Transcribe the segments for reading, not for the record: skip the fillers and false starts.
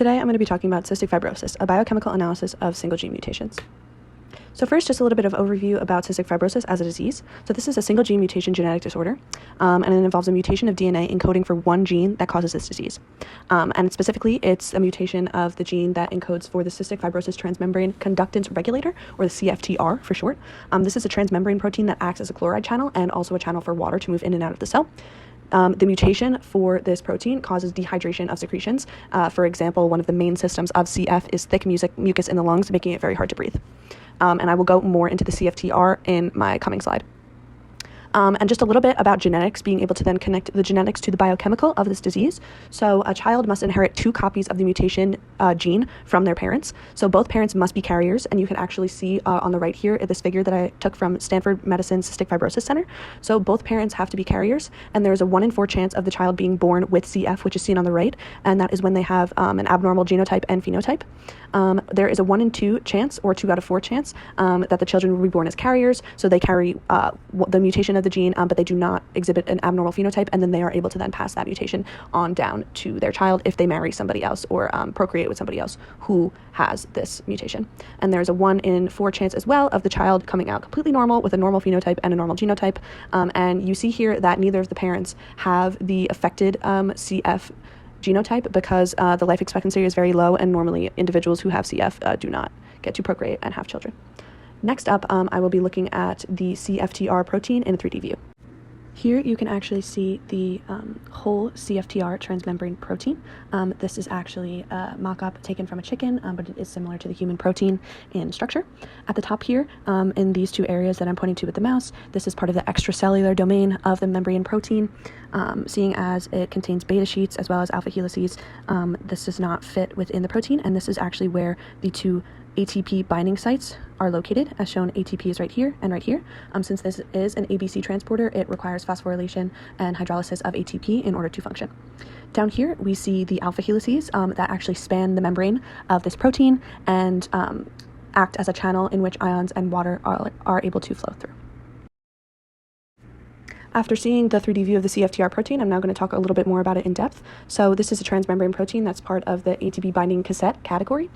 Today I'm going to be talking about cystic fibrosis, a biochemical analysis of single gene mutations. So first, just a little bit of overview about cystic fibrosis as a disease. So this is a single gene mutation genetic disorder, and it involves a mutation of DNA encoding for one gene that causes this disease. And specifically, it's a mutation of the gene that encodes for the cystic fibrosis transmembrane conductance regulator, or the CFTR for short. This is a transmembrane protein that acts as a chloride channel and also a channel for water to move in and out of the cell. The mutation for this protein causes dehydration of secretions. For example, one of the main systems of CF is thick mucus in the lungs, making it very hard to breathe. And I will go more into the CFTR in my coming slide. And just a little bit about genetics, being able to then connect the genetics to the biochemical of this disease. So a child must inherit 2 copies of the mutation gene from their parents. So both parents must be carriers, and you can actually see on the right here this figure that I took from Stanford Medicine Cystic Fibrosis Center. So both parents have to be carriers, and there's a 1 in 4 chance of the child being born with CF, which is seen on the right, and that is when they have an abnormal genotype and phenotype. There is a 1 in 2 chance, or 2 out of 4 chance, that the children will be born as carriers. So they carry the mutation of the gene, but they do not exhibit an abnormal phenotype, and then they are able to then pass that mutation on down to their child if they marry somebody else or procreate with somebody else who has this mutation. And there's a 1 in 4 chance as well of the child coming out completely normal with a normal phenotype and a normal genotype. And you see here that neither of the parents have the affected CF genotype because the life expectancy is very low, and normally individuals who have CF do not get to procreate and have children. Next up, I will be looking at the CFTR protein in a 3D view. Here you can actually see the whole CFTR transmembrane protein. This is actually a mock-up taken from a chicken, but it is similar to the human protein in structure. At the top here, in these 2 areas that I'm pointing to with the mouse, this is part of the extracellular domain of the membrane protein. Seeing as it contains beta sheets as well as alpha helices, this does not fit within the protein, and this is actually where the 2 ATP binding sites are located, as shown. ATP is right here and right here. Since this is an ABC transporter, it requires phosphorylation and hydrolysis of ATP in order to function. Down here, we see the alpha helices that actually span the membrane of this protein and act as a channel in which ions and water are able to flow through. After seeing the 3D view of the CFTR protein, I'm now going to talk a little bit more about it in depth. So this is a transmembrane protein that's part of the ATP binding cassette category.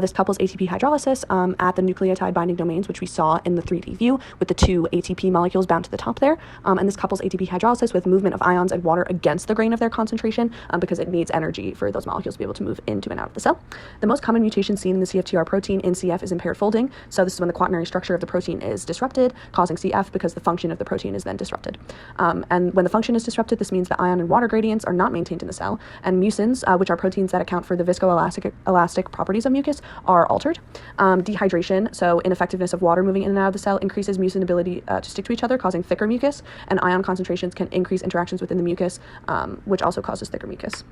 This couples ATP hydrolysis at the nucleotide binding domains, which we saw in the 3D view with the 2 ATP molecules bound to the top there. And this couples ATP hydrolysis with movement of ions and water against the grain of their concentration because it needs energy for those molecules to be able to move into and out of the cell. The most common mutation seen in the CFTR protein in CF is impaired folding. So this is when the quaternary structure of the protein is disrupted, causing CF because the function of the protein is then disrupted. And when the function is disrupted, this means that ion and water gradients are not maintained in the cell, and mucins, which are proteins that account for the viscoelastic properties of mucus, are altered. Dehydration, so ineffectiveness of water moving in and out of the cell, increases mucin ability to stick to each other, causing thicker mucus, and ion concentrations can increase interactions within the mucus, which also causes thicker mucus.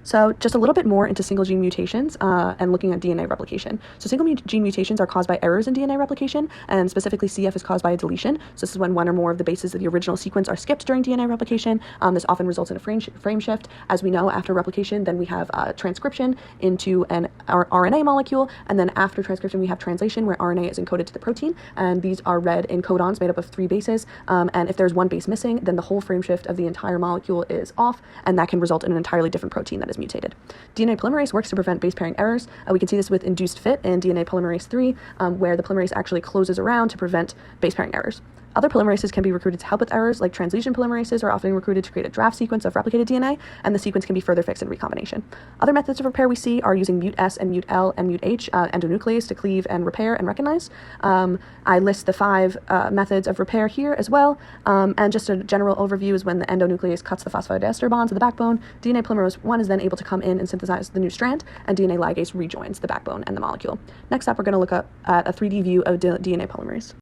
So just a little bit more into single gene mutations and looking at DNA replication. So single gene mutations are caused by errors in DNA replication, and specifically CF is caused by a deletion. So this is when 1 or more of the bases of the original sequence are skipped during DNA replication. This often results in a frame shift. As we know, after replication, then we have transcription into an RNA molecule, and then after transcription, we have translation, where RNA is encoded to the protein, and these are read in codons made up of 3 bases. And if there's 1 base missing, then the whole frame shift of the entire molecule is off, and that can result in an entirely different protein that is mutated. DNA polymerase works to prevent base pairing errors. We can see this with induced fit in DNA polymerase 3, where the polymerase actually closes around to prevent base pairing errors. Other polymerases can be recruited to help with errors, like translation polymerases are often recruited to create a draft sequence of replicated DNA, and the sequence can be further fixed in recombination. Other methods of repair we see are using mut-S and mut-L and mut-H endonuclease to cleave and repair and recognize. I list the 5 methods of repair here as well, and just a general overview is when the endonuclease cuts the phosphodiester bonds of the backbone, DNA polymerase 1 is then able to come in and synthesize the new strand, and DNA ligase rejoins the backbone and the molecule. Next up, we're going to look at a 3D view of DNA polymerase.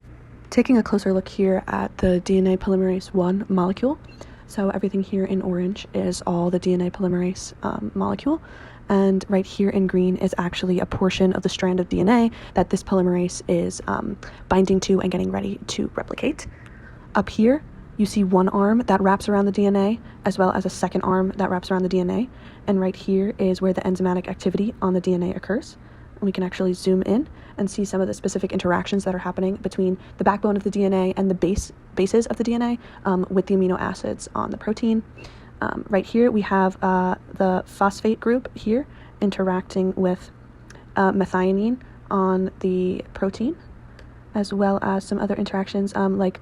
Taking a closer look here at the DNA polymerase 1 molecule. So everything here in orange is all the DNA polymerase molecule. And right here in green is actually a portion of the strand of DNA that this polymerase is binding to and getting ready to replicate. Up here, you see 1 arm that wraps around the DNA, as well as a 2nd arm that wraps around the DNA. And right here is where the enzymatic activity on the DNA occurs. We can actually zoom in and see some of the specific interactions that are happening between the backbone of the DNA and the bases of the DNA with the amino acids on the protein. Right here we have the phosphate group here interacting with methionine on the protein, as well as some other interactions like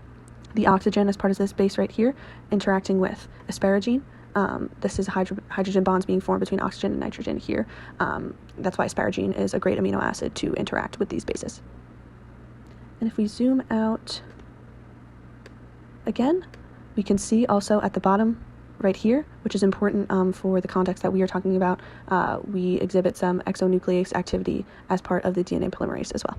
the oxygen as part of this base right here interacting with asparagine. This is hydrogen bonds being formed between oxygen and nitrogen here. That's why asparagine is a great amino acid to interact with these bases. And if we zoom out again, we can see also at the bottom right here, which is important for the context that we are talking about, we exhibit some exonuclease activity as part of the DNA polymerase as well.